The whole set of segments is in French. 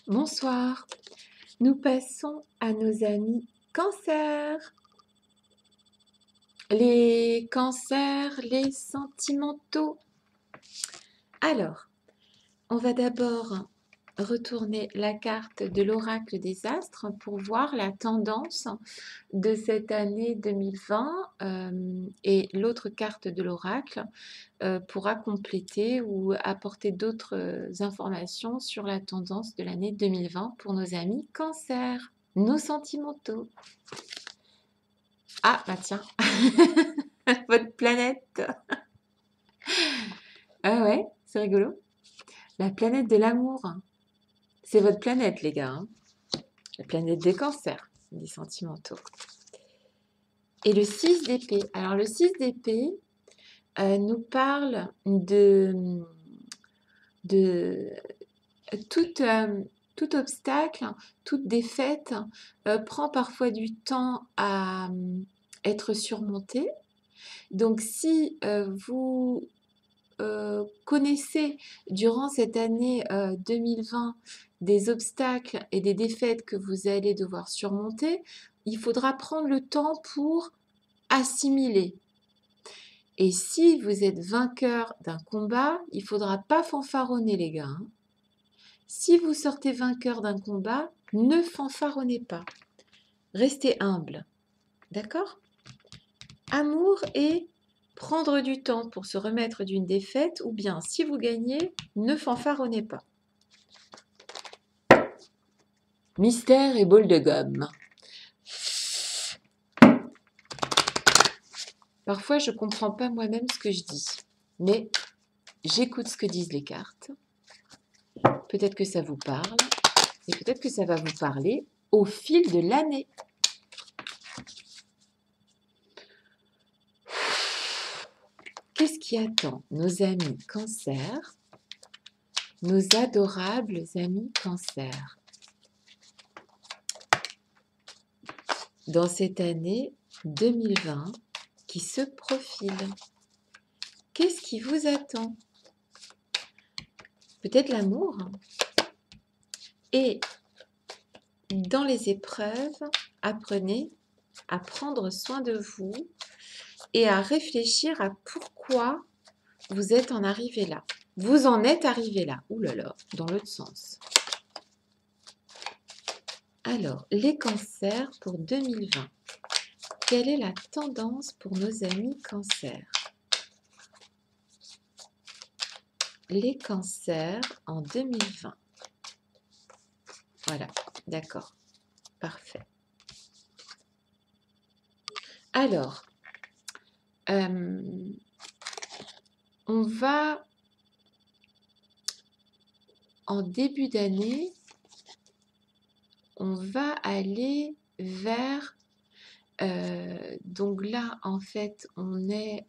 Bonsoir, nous passons à nos amis cancers. Les cancers, les sentimentaux. Alors, on va d'abord retourner la carte de l'oracle des astres pour voir la tendance de cette année 2020 et l'autre carte de l'oracle pourra compléter ou apporter d'autres informations sur la tendance de l'année 2020 pour nos amis cancers, nos sentimentaux. Ah, bah tiens, votre planète. Ah ouais, c'est rigolo. La planète de l'amour. C'est votre planète, les gars. Hein. La planète des cancers, des sentimentaux. Et le 6 d'épée. Alors, le 6 d'épée nous parle de tout obstacle, toute défaite prend parfois du temps à être surmonté. Donc, si vous connaissez durant cette année 2020 des obstacles et des défaites que vous allez devoir surmonter, il faudra prendre le temps pour assimiler. Et si vous êtes vainqueur d'un combat, il ne faudra pas fanfaronner les gars. Hein. Si vous sortez vainqueur d'un combat, ne fanfaronnez pas. Restez humble. D'accord ? Amour et prendre du temps pour se remettre d'une défaite, ou bien si vous gagnez, ne fanfaronnez pas. Mystère et bol de gomme. Parfois, je ne comprends pas moi-même ce que je dis, mais j'écoute ce que disent les cartes. Peut-être que ça vous parle, et peut-être que ça va vous parler au fil de l'année. Qu'est-ce qui attend nos amis cancers, nos adorables amis cancers, dans cette année 2020 qui se profile? Qu'est-ce qui vous attend? Peut-être l'amour. Et dans les épreuves, apprenez à prendre soin de vous et à réfléchir à pourquoi vous êtes en arrivé là. Vous en êtes arrivé là. Ouh là là, dans l'autre sens. Alors, les cancers pour 2020. Quelle est la tendance pour nos amis cancers? Les cancers en 2020. Voilà, d'accord. Parfait. Alors, on va, en début d'année, on va aller vers... donc là, en fait, on est...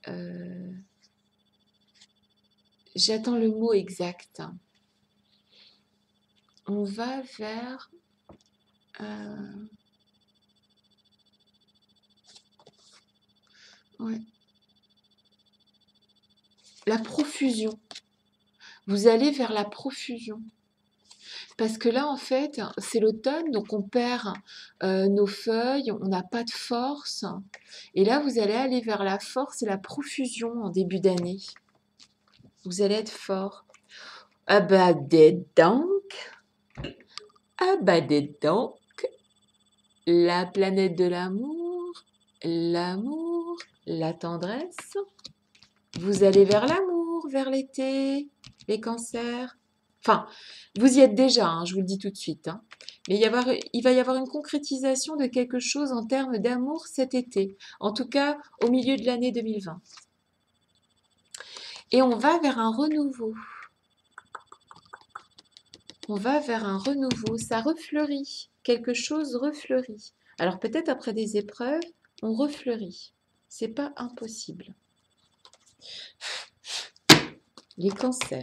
j'attends le mot exact. On va vers... ouais. La profusion. Vous allez vers la profusion. Parce que là, en fait, c'est l'automne, donc on perd nos feuilles, on n'a pas de force. Et là, vous allez aller vers la force et la profusion en début d'année. Vous allez être fort. Ah bah, dis donc. Ah bah, dis donc. La planète de l'amour, la tendresse. Vous allez vers l'amour, vers l'été, les cancers. Enfin, vous y êtes déjà, hein, je vous le dis tout de suite. Hein. Mais il va y avoir une concrétisation de quelque chose en termes d'amour cet été. En tout cas, au milieu de l'année 2020. Et on va vers un renouveau. On va vers un renouveau. Ça refleurit. Quelque chose refleurit. Alors peut-être après des épreuves, on refleurit. C'est pas impossible. Les cancers.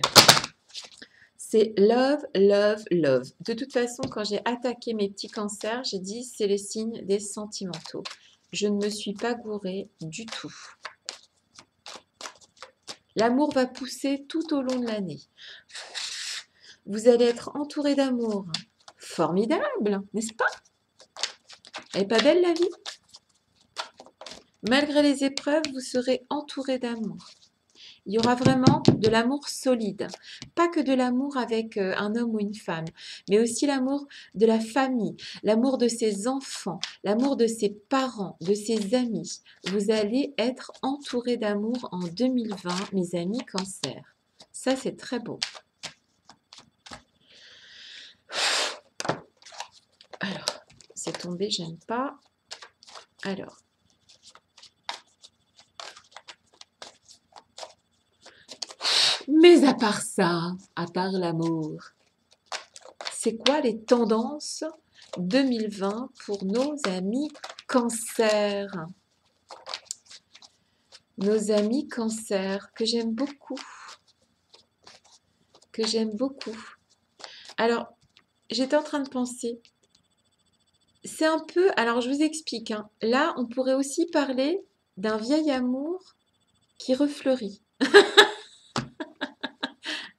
C'est love, love, love. De toute façon, quand j'ai attaqué mes petits cancers, j'ai dit c'est le signe des sentimentaux. Je ne me suis pas gourée du tout. L'amour va pousser tout au long de l'année. Vous allez être entouré d'amour. Formidable, n'est-ce pas? Elle n'est pas belle la vie? Malgré les épreuves, vous serez entouré d'amour. Il y aura vraiment de l'amour solide. Pas que de l'amour avec un homme ou une femme, mais aussi l'amour de la famille, l'amour de ses enfants, l'amour de ses parents, de ses amis. Vous allez être entouré d'amour en 2020, mes amis Cancer. Ça, c'est très beau. Alors, c'est tombé, j'aime pas. Alors. Mais à part ça, à part l'amour, c'est quoi les tendances 2020 pour nos amis Cancer? Nos amis Cancer, que j'aime beaucoup. Que j'aime beaucoup. Alors, j'étais en train de penser. C'est un peu... Alors, je vous explique. Hein. Là, on pourrait aussi parler d'un vieil amour qui refleurit.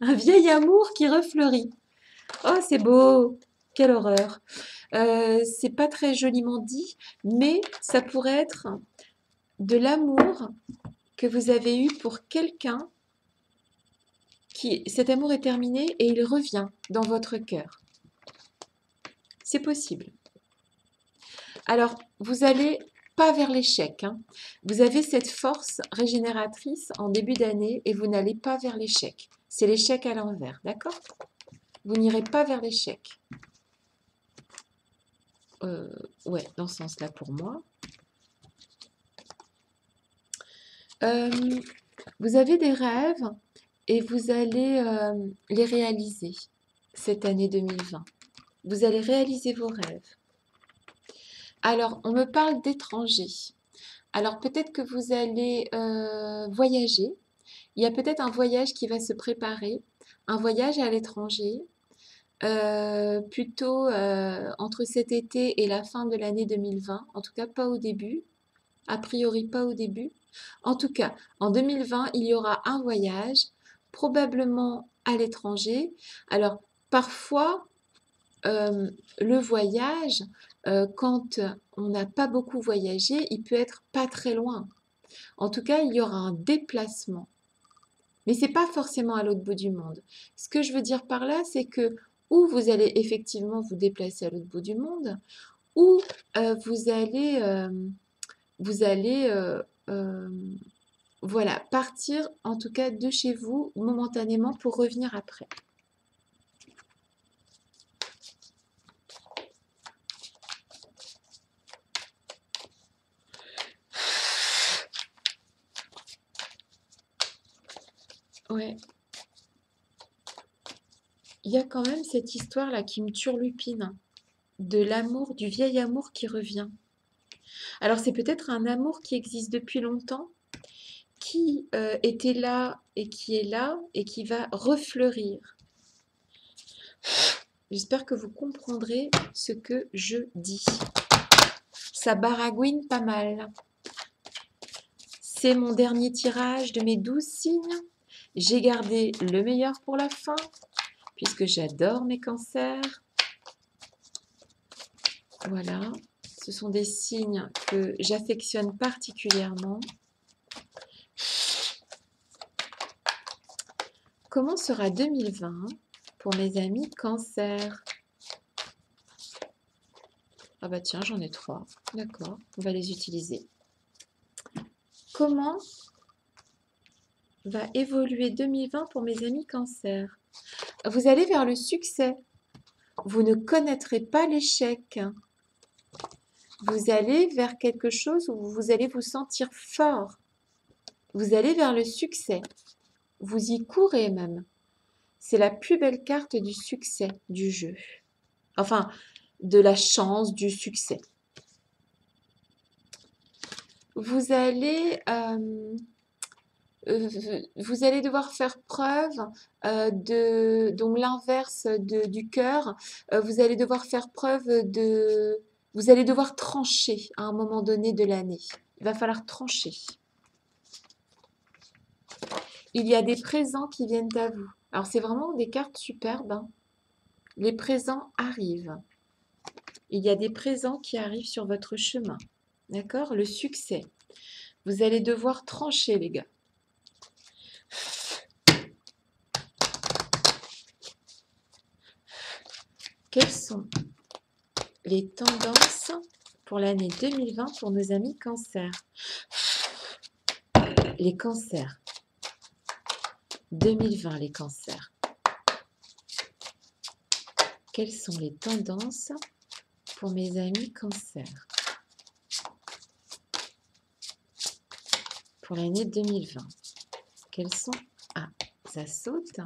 Un vieil amour qui refleurit. Oh, c'est beau! Quelle horreur! C'est pas très joliment dit, mais ça pourrait être de l'amour que vous avez eu pour quelqu'un qui... Cet amour est terminé et il revient dans votre cœur. C'est possible. Alors, vous allez pas vers l'échec. Hein. Vous avez cette force régénératrice en début d'année et vous n'allez pas vers l'échec. C'est l'échec à l'envers, d'accord? Vous n'irez pas vers l'échec. Ouais, dans ce sens-là pour moi. Vous avez des rêves et vous allez les réaliser cette année 2020. Vous allez réaliser vos rêves. Alors, on me parle d'étrangers. Alors, peut-être que vous allez voyager. Il y a peut-être un voyage qui va se préparer, un voyage à l'étranger, plutôt entre cet été et la fin de l'année 2020. En tout cas, pas au début. A priori, pas au début. En tout cas, en 2020, il y aura un voyage, probablement à l'étranger. Alors, parfois, le voyage, quand on n'a pas beaucoup voyagé, il peut être pas très loin. En tout cas, il y aura un déplacement. Mais ce n'est pas forcément à l'autre bout du monde. Ce que je veux dire par là, c'est que ou vous allez effectivement vous déplacer à l'autre bout du monde, ou vous allez voilà, partir en tout cas de chez vous momentanément pour revenir après. Ouais. Il y a quand même cette histoire-là qui me turlupine, de l'amour, du vieil amour qui revient. Alors c'est peut-être un amour qui existe depuis longtemps, qui était là et qui est là et qui va refleurir. J'espère que vous comprendrez ce que je dis. Ça baragouine pas mal. C'est mon dernier tirage de mes 12 signes. J'ai gardé le meilleur pour la fin, puisque j'adore mes cancers. Voilà, ce sont des signes que j'affectionne particulièrement. Comment sera 2020 pour mes amis Cancer? Ah bah tiens, j'en ai 3. D'accord, on va les utiliser. Comment va évoluer 2020 pour mes amis Cancer? Vous allez vers le succès. Vous ne connaîtrez pas l'échec. Vous allez vers quelque chose où vous allez vous sentir fort. Vous allez vers le succès. Vous y courez même. C'est la plus belle carte du succès du jeu. Enfin, de la chance du succès. Vous allez devoir faire preuve de, donc l'inverse du cœur, vous allez devoir faire preuve de, vous allez devoir trancher à un moment donné de l'année. Il va falloir trancher. Il y a des présents qui viennent à vous. Alors c'est vraiment des cartes superbes. Hein. Les présents arrivent. Il y a des présents qui arrivent sur votre chemin. D'accord? Le succès. Vous allez devoir trancher, les gars. Quelles sont les tendances pour l'année 2020 pour nos amis cancers? Les cancers. 2020, les cancers. Quelles sont les tendances pour mes amis cancers pour l'année 2020? Quelles sont... Ah, ça saute.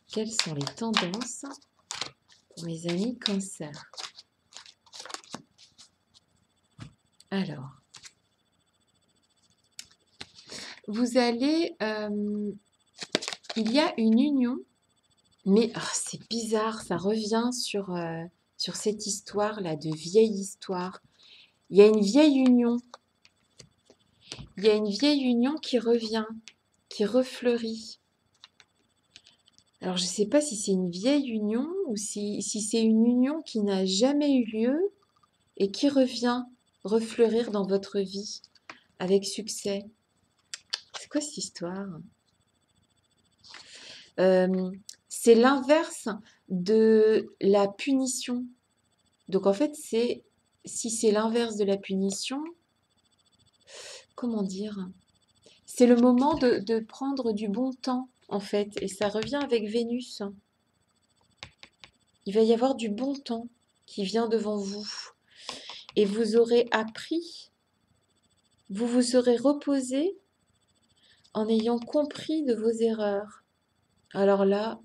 Quelles sont les tendances pour mes amis cancers? Alors, vous allez... il y a une union, mais c'est bizarre, ça revient sur cette histoire-là, de vieille histoire. Il y a une vieille union. Il y a une vieille union qui revient, qui refleurit. Alors, je ne sais pas si c'est une vieille union ou si c'est une union qui n'a jamais eu lieu et qui revient refleurir dans votre vie avec succès. C'est quoi cette histoire? C'est l'inverse de la punition. Donc, en fait, si c'est l'inverse de la punition, comment dire? C'est le moment de prendre du bon temps, en fait, et ça revient avec Vénus. Il va y avoir du bon temps qui vient devant vous, et vous aurez appris, vous vous serez reposé en ayant compris de vos erreurs. Alors là,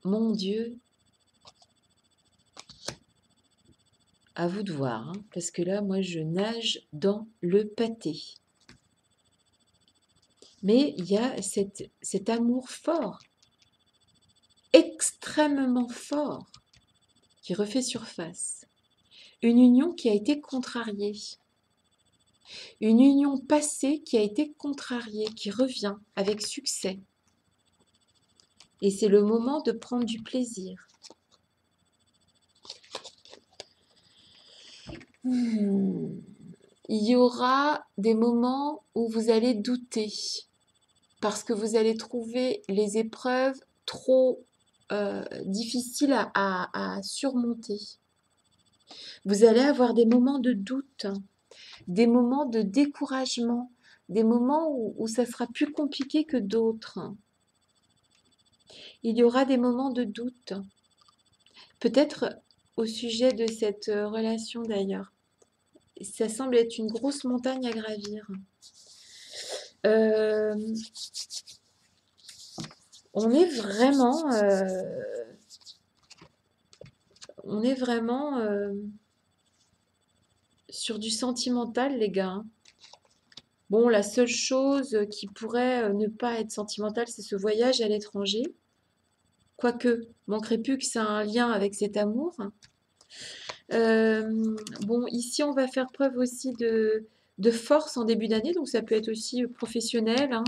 mon Dieu, à vous de voir, hein, parce que là, moi, je nage dans le pâté. Mais il y a cet amour fort, extrêmement fort, qui refait surface. Une union qui a été contrariée. Une union passée qui a été contrariée, qui revient avec succès. Et c'est le moment de prendre du plaisir. Il y aura des moments où vous allez douter, parce que vous allez trouver les épreuves trop difficiles à surmonter. Vous allez avoir des moments de doute, des moments de découragement, des moments où ça sera plus compliqué que d'autres. Il y aura des moments de doute, peut-être au sujet de cette relation d'ailleurs. Ça semble être une grosse montagne à gravir. On est vraiment sur du sentimental, les gars. Bon, la seule chose qui pourrait ne pas être sentimentale, c'est ce voyage à l'étranger. Quoique, manquerait plus que ça a un lien avec cet amour. Bon, ici, on va faire preuve aussi de force en début d'année, donc ça peut être aussi professionnel, hein,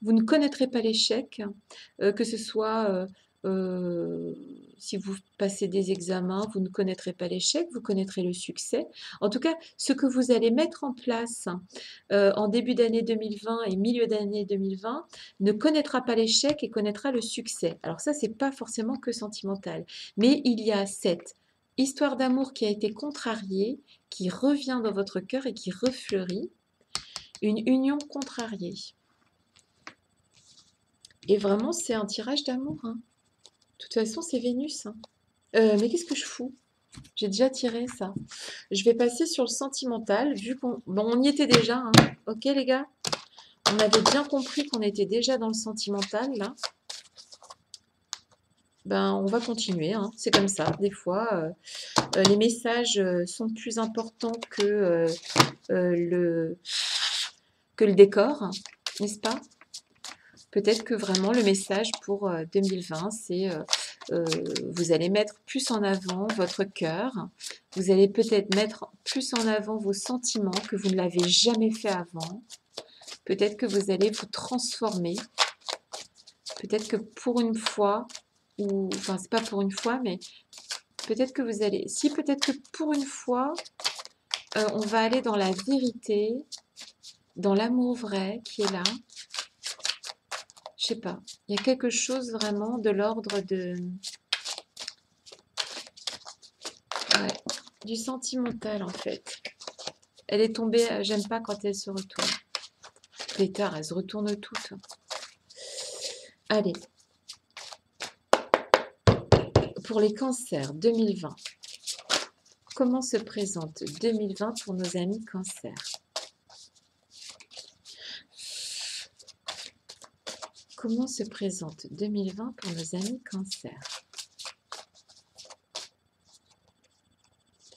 vous ne connaîtrez pas l'échec, que ce soit si vous passez des examens, vous ne connaîtrez pas l'échec, vous connaîtrez le succès. En tout cas, ce que vous allez mettre en place en début d'année 2020 et milieu d'année 2020 ne connaîtra pas l'échec et connaîtra le succès. Alors ça, c'est pas forcément que sentimental, mais il y a cette histoire d'amour qui a été contrariée, qui revient dans votre cœur et qui refleurit. Une union contrariée. Et vraiment, c'est un tirage d'amour. Hein. De toute façon, c'est Vénus. Hein. Mais qu'est-ce que je fous? J'ai déjà tiré ça. Je vais passer sur le sentimental, vu qu'on on y était déjà. Hein. Ok, les gars? On avait bien compris qu'on était déjà dans le sentimental, là. Ben, on va continuer. Hein. C'est comme ça. Des fois, les messages sont plus importants que le décor, n'est-ce pas? Peut-être que vraiment le message pour 2020, c'est vous allez mettre plus en avant votre cœur, vous allez peut-être mettre plus en avant vos sentiments que vous ne l'avez jamais fait avant, peut-être que vous allez vous transformer, peut-être que pour une fois, ou enfin c'est pas pour une fois, mais peut-être que vous allez, si peut-être que pour une fois, on va aller dans la vérité, dans l'amour vrai qui est là. Je sais pas, il y a quelque chose vraiment de l'ordre de, ouais, du sentimental en fait. Elle est tombée, j'aime pas quand elle se retourne. Pétard, elles se retournent toutes. Allez, pour les cancers 2020, comment se présente 2020 pour nos amis cancers? Comment se présente 2020 pour nos amis cancers?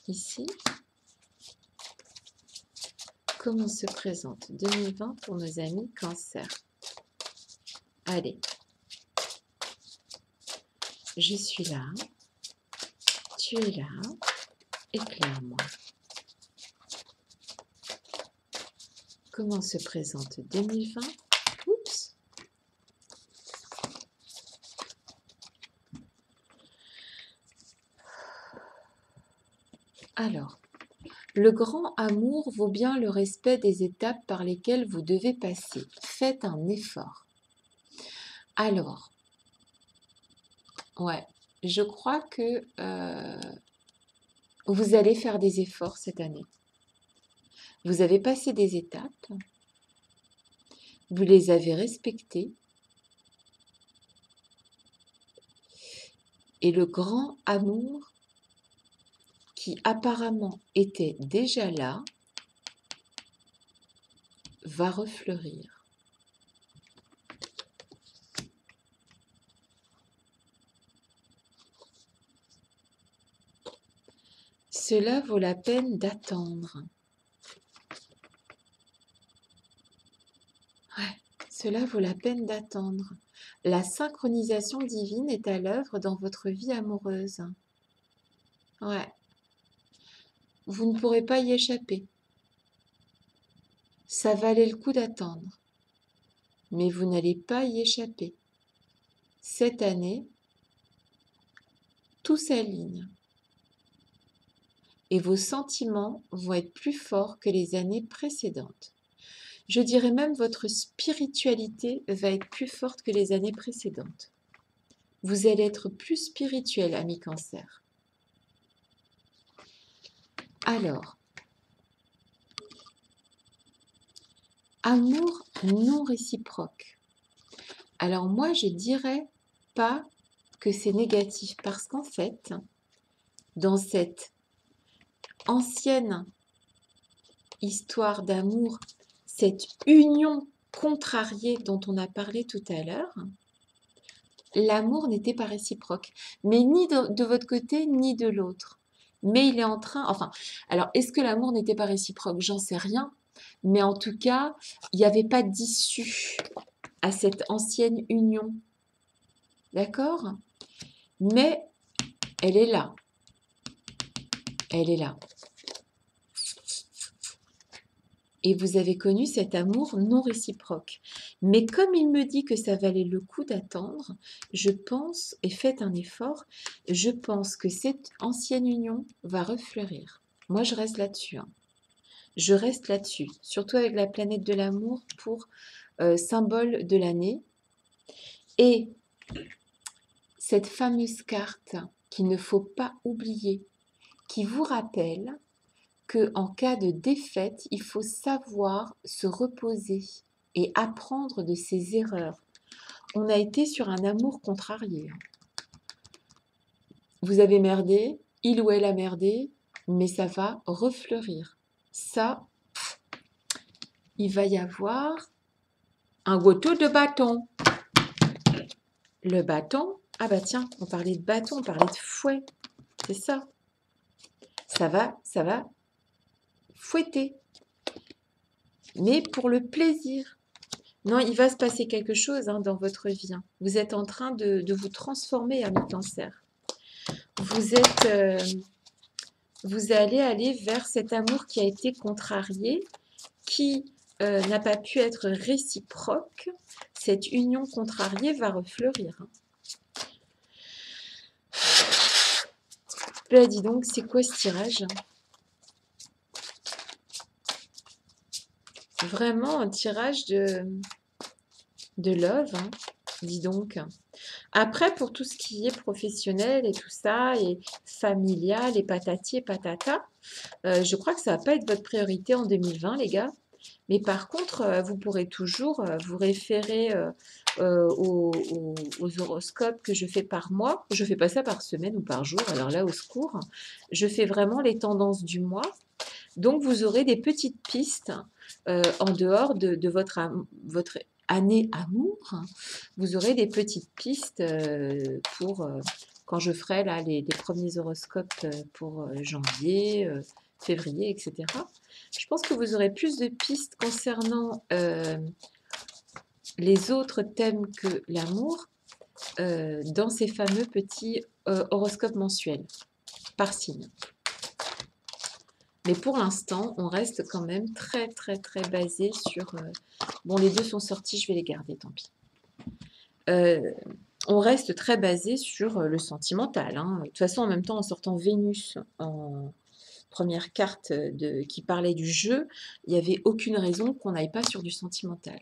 Ici, comment se présente 2020 pour nos amis cancers? Allez, je suis là, tu es là, éclaire-moi. Comment se présente 2020? Oups. Alors, le grand amour vaut bien le respect des étapes par lesquelles vous devez passer. Faites un effort. Alors, ouais, je crois que vous allez faire des efforts cette année. Vous avez passé des étapes, vous les avez respectées, et le grand amour qui apparemment était déjà là va refleurir. Cela vaut la peine d'attendre. Ouais, cela vaut la peine d'attendre. La synchronisation divine est à l'œuvre dans votre vie amoureuse. Ouais, vous ne pourrez pas y échapper. Ça valait le coup d'attendre, mais vous n'allez pas y échapper. Cette année, tout s'aligne. Et vos sentiments vont être plus forts que les années précédentes. Je dirais même votre spiritualité va être plus forte que les années précédentes. Vous allez être plus spirituel, ami Cancer. Alors, amour non réciproque. Alors moi, je dirais pas que c'est négatif parce qu'en fait, dans cette ancienne histoire d'amour, cette union contrariée dont on a parlé tout à l'heure, l'amour n'était pas réciproque, mais ni de votre côté, ni de l'autre. Mais il est en train, enfin, alors est-ce que l'amour n'était pas réciproque? J'en sais rien, mais en tout cas, il n'y avait pas d'issue à cette ancienne union. D'accord? Mais elle est là. Elle est là. Et vous avez connu cet amour non réciproque. Mais comme il me dit que ça valait le coup d'attendre, je pense, et faites un effort, je pense que cette ancienne union va refleurir. Moi, je reste là-dessus. Hein. Je reste là-dessus, surtout avec la planète de l'amour pour symbole de l'année. Et cette fameuse carte qu'il ne faut pas oublier, qui vous rappelle qu'en cas de défaite, il faut savoir se reposer et apprendre de ses erreurs. On a été sur un amour contrarié. Vous avez merdé, il ou elle a merdé, mais ça va refleurir. Ça, il va y avoir un gâteau de bâton. Le bâton, ah bah tiens, on parlait de bâton, on parlait de fouet. C'est ça. Ça va fouetter. Mais pour le plaisir. Non, il va se passer quelque chose dans votre vie. Hein. Vous êtes en train de vous transformer, ami Cancer. Vous allez aller vers cet amour qui a été contrarié, qui n'a pas pu être réciproque. Cette union contrariée va refleurir. Hein. Bah, dis donc, c'est quoi ce tirage? Vraiment un tirage de love, hein, dis donc. Après, pour tout ce qui est professionnel et tout ça, et familial, et patati et patata, je crois que ça va pas être votre priorité en 2020, les gars. Mais par contre, vous pourrez toujours vous référer aux horoscopes que je fais par mois. Je fais pas ça par semaine ou par jour, alors là, au secours. Je fais vraiment les tendances du mois. Donc, vous aurez des petites pistes en dehors de votre année amour. Vous aurez des petites pistes pour quand je ferai là les premiers horoscopes pour janvier, février, etc. Je pense que vous aurez plus de pistes concernant les autres thèmes que l'amour dans ces fameux petits horoscopes mensuels par signe. Mais pour l'instant, on reste quand même très très très basé sur... bon, les deux sont sortis, je vais les garder, tant pis. On reste très basé sur le sentimental, hein. De toute façon, en même temps, en sortant Vénus en première carte qui parlait du jeu, il n'y avait aucune raison qu'on n'aille pas sur du sentimental.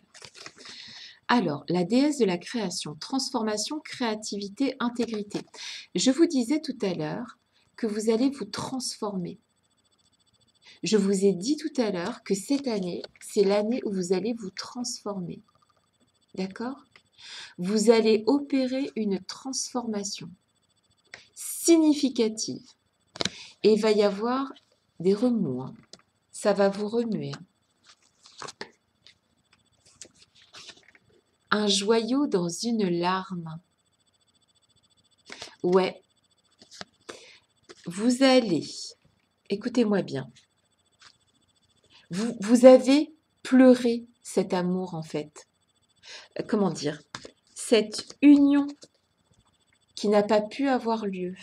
Alors, la déesse de la création, transformation, créativité, intégrité. Je vous disais tout à l'heure que vous allez vous transformer. Je vous ai dit tout à l'heure que cette année, c'est l'année où vous allez vous transformer. D'accord? Vous allez opérer une transformation significative. Et il va y avoir des remous. Hein. Ça va vous remuer. Un joyau dans une larme. Ouais. Vous allez, écoutez-moi bien, vous avez pleuré cet amour en fait. Comment dire? Cette union qui n'a pas pu avoir lieu,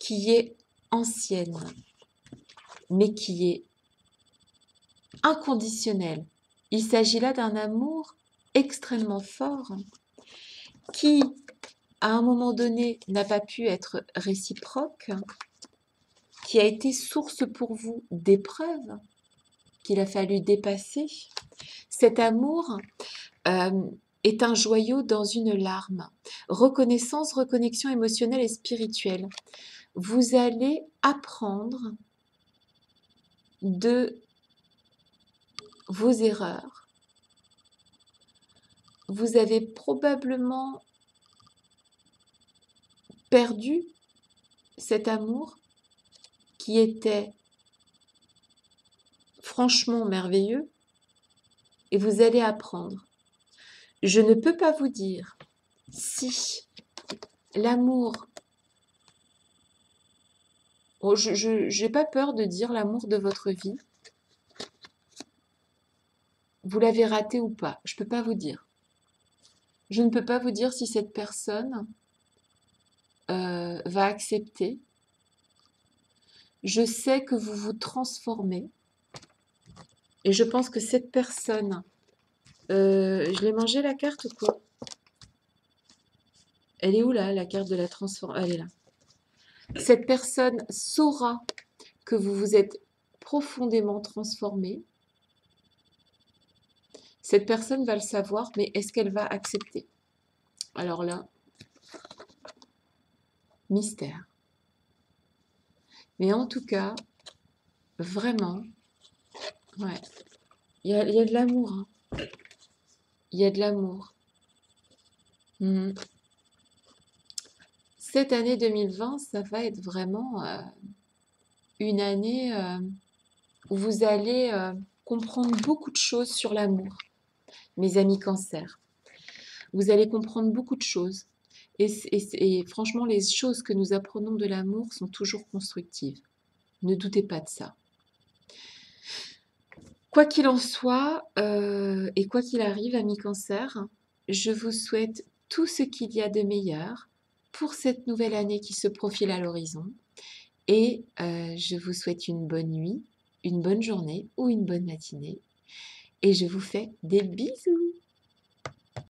qui est ancienne, mais qui est inconditionnelle. Il s'agit là d'un amour extrêmement fort qui, à un moment donné, n'a pas pu être réciproque, qui a été source pour vous d'épreuves qu'il a fallu dépasser. Cet amour est un joyau dans une larme. Reconnaissance, reconnexion émotionnelle et spirituelle. Vous allez apprendre de vos erreurs. Vous avez probablement perdu cet amour qui était franchement merveilleux et vous allez apprendre. Je ne peux pas vous dire si l'amour, oh, je n'ai pas peur de dire l'amour de votre vie, vous l'avez raté ou pas. Je ne peux pas vous dire. Je ne peux pas vous dire si cette personne va accepter. Je sais que vous vous transformez et je pense que cette personne, je l'ai mangé la carte ou quoi? Elle est où là, la carte de la transformation? Elle est là. Cette personne saura que vous vous êtes profondément transformé. Cette personne va le savoir, mais est-ce qu'elle va accepter? Alors là, mystère. Mais en tout cas, vraiment, ouais, il y a de l'amour. Hein. Il y a de l'amour. Cette année 2020, ça va être vraiment une année où vous allez comprendre beaucoup de choses sur l'amour, mes amis Cancer. Vous allez comprendre beaucoup de choses. Et franchement, les choses que nous apprenons de l'amour sont toujours constructives. Ne doutez pas de ça. Quoi qu'il en soit, et quoi qu'il arrive, amis Cancer, je vous souhaite tout ce qu'il y a de meilleur pour cette nouvelle année qui se profile à l'horizon. Et je vous souhaite une bonne nuit, une bonne journée ou une bonne matinée. Et je vous fais des bisous.